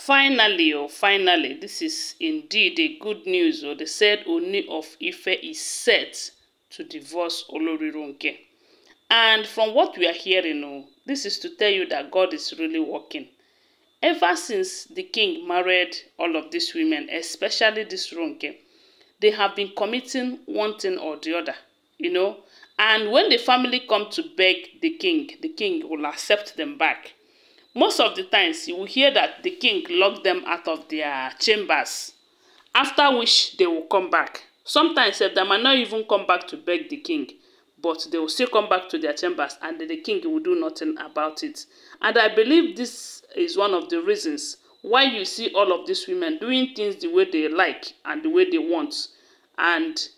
Finally, finally, this is indeed a good news. They said Ooni of Ife is set to divorce Olori Ronke. And from what we are hearing, this is to tell you that God is really working. Ever since the king married all of these women, especially this Ronke, they have been committing one thing or the other, And when the family come to beg the king will accept them back. Most of the times, you will hear that the king locked them out of their chambers, after which they will come back. Sometimes they might not even come back to beg the king, but they will still come back to their chambers and the king will do nothing about it. And I believe this is one of the reasons why you see all of these women doing things the way they like and the way they want, and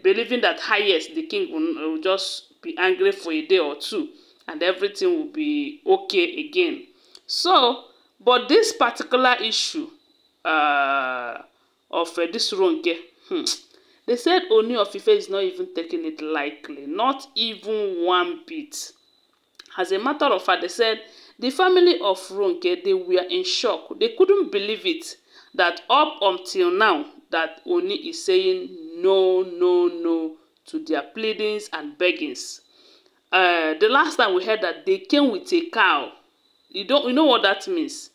believing that highest the king will just be angry for a day or two and everything will be okay again. So, but this particular issue of this Ronke, they said Ooni of Ife is not even taking it lightly, not even one bit. As a matter of fact, they said the family of Ronke, they were in shock. They couldn't believe it, that up until now, that Ooni is saying no, no, no to their pleadings and beggings. The last time we heard that they came with a cow. You know what that means?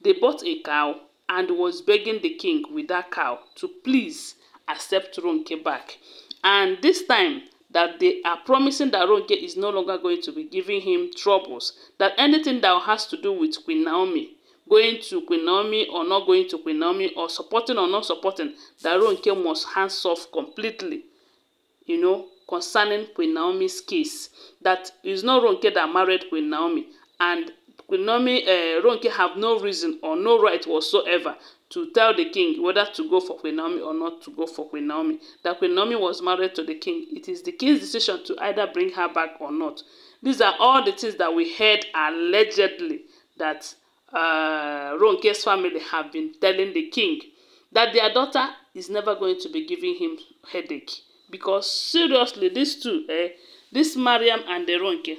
They bought a cow and was begging the king with that cow to please accept Ronke back. And this time that they are promising that Ronke is no longer going to be giving him troubles, that anything that has to do with Queen Naomi, going to Queen Naomi or not going to Queen Naomi, or supporting or not supporting, that Ronke must hands off completely, concerning Queen Naomi's case. That is not Ronke that married Queen Naomi, and Queen Naomi, Ronke have no reason or no right whatsoever to tell the king whether to go for Queen Naomi or not to go for Queen Naomi. That Queen Naomi was married to the king. It is the king's decision to either bring her back or not. These are all the things that we heard allegedly that Ronke's family have been telling the king, that their daughter is never going to be giving him headache. Because seriously, these two, this Mariam and the Ronke,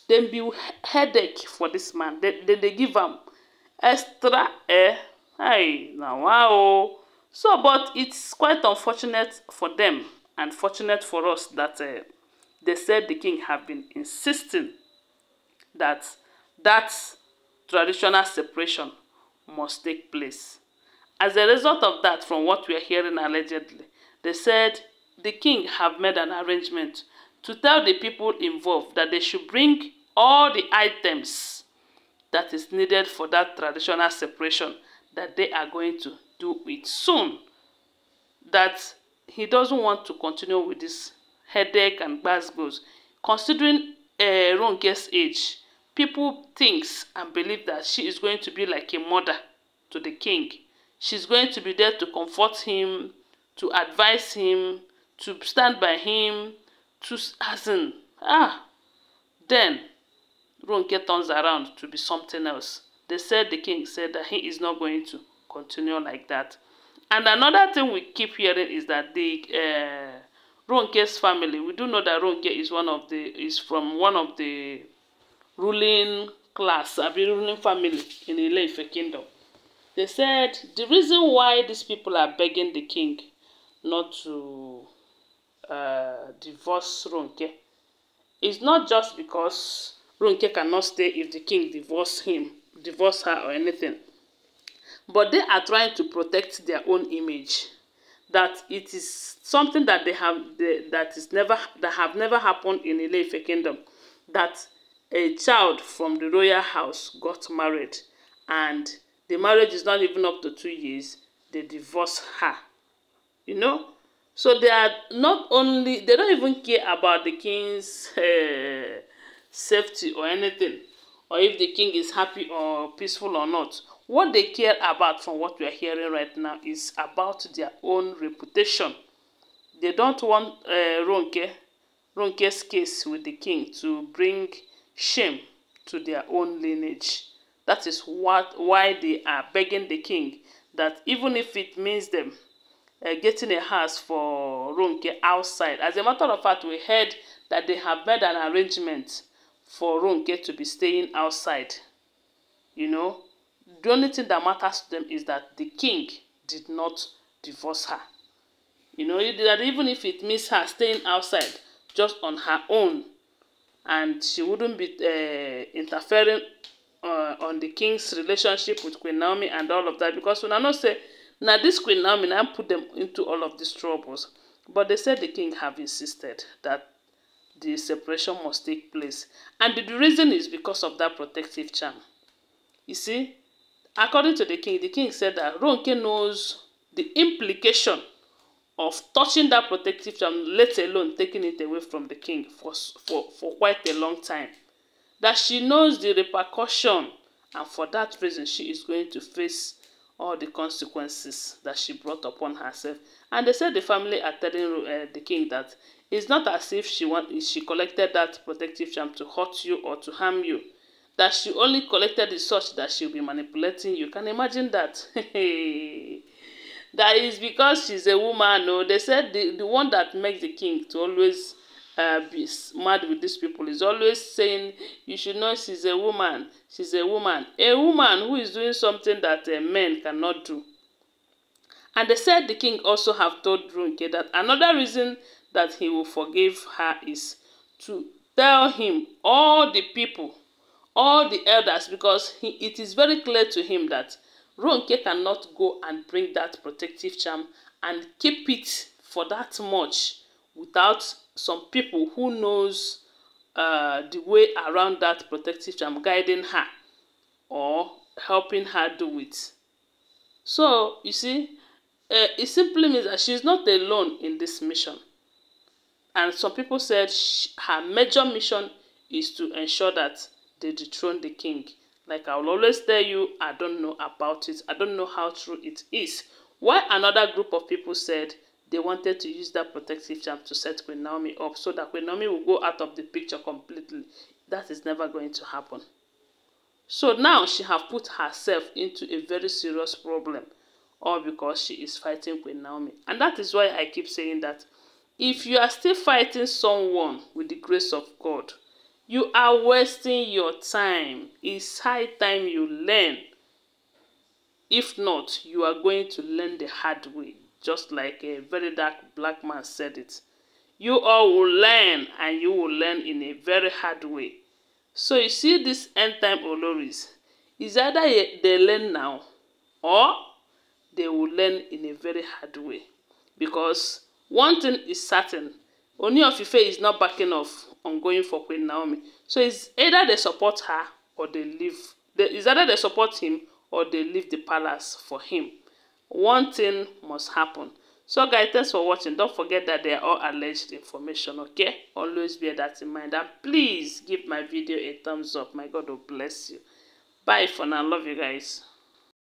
they be headache for this man. They give him extra, now wow. So, but it's quite unfortunate for them and fortunate for us that they said the king have been insisting that that traditional separation must take place. As a result of that, from what we are hearing allegedly, they said the king have made an arrangement to tell the people involved that they should bring all the items that is needed for that traditional separation, that they are going to do it soon. That he doesn't want to continue with this headache and gbasgbos. Considering Ronke's age, people think and believe that she is going to be like a mother to the king. She's going to be there to comfort him, to advise him, to stand by him, then Ronke turns around to be something else. They said, the king said that he is not going to continue like that. And another thing we keep hearing is that the Ronke's family, we do know that Ronke is from one of the ruling class, ruling family in the Ile-Ife kingdom. They said the reason why these people are begging the king not to divorce Ronke is not just because Ronke cannot stay if the king divorce her or anything, but they are trying to protect their own image. That it is something that that have never happened in Ile-Ife kingdom, that a child from the royal house got married and the marriage is not even up to 2 years, they divorce her. So they are they don't even care about the king's safety or anything, or if the king is happy or peaceful or not. What they care about, from what we are hearing right now, is about their own reputation. They don't want Ronke's case with the king to bring shame to their own lineage. That is why they are begging the king that even if it means them getting a house for Ronke outside. As a matter of fact, we heard that they have made an arrangement for Ronke to be staying outside. the only thing that matters to them is that the king did not divorce her. You know, that even if it means her staying outside just on her own, and she wouldn't be interfering on the king's relationship with Queen Naomi and all of that, because when I know say now this Queen Naomi now put them into all of these troubles, but they said the king have insisted that the separation must take place, and the reason is because of that protective charm. You see, according to the king said that Ronke knows the implication of touching that protective charm, let alone taking it away from the king for quite a long time. That she knows the repercussion, and for that reason she is going to face all the consequences that she brought upon herself. And they said the family are telling the king that it's not as if she collected that protective charm to hurt you or to harm you. That she only collected it such that she'll be manipulating you. Can you imagine that? That is because she's a woman. No, they said the one that makes the king to always be mad with these people is always saying, you should know she's a woman. She's a woman. A woman who is doing something that men cannot do. And they said the king also have told Ronke that another reason that he will forgive her is to tell him all the people, all the elders, because it is very clear to him that Ronke cannot go and bring that protective charm and keep it for that much without some people who knows the way around that protective charm, guiding her or helping her do it. So, you see, it simply means that she's not alone in this mission. And some people said her major mission is to ensure that they dethrone the king. Like I will always tell you, I don't know about it. I don't know how true it is. Why another group of people said they wanted to use that protective charm to set Queen Naomi up so that Queen Naomi will go out of the picture completely. That is never going to happen. So now she have put herself into a very serious problem, all because she is fighting Queen Naomi. And that is why I keep saying that if you are still fighting someone with the grace of God, you are wasting your time. It's high time you learn. If not, you are going to learn the hard way. Just like a very dark black man said it. You all will learn, and you will learn in a very hard way. So you see this end time Oloris, is either they learn now or they will learn in a very hard way. Because one thing is certain, Ooni of Ife is not backing off on going for Queen Naomi. So it's either they support her or they leave. It's either they support him or they leave the palace for him. One thing must happen. So guys, thanks for watching. Don't forget that they are all alleged information, okay? Always bear that in mind. And please give my video a thumbs up. My God will bless you. Bye for now. Love you guys.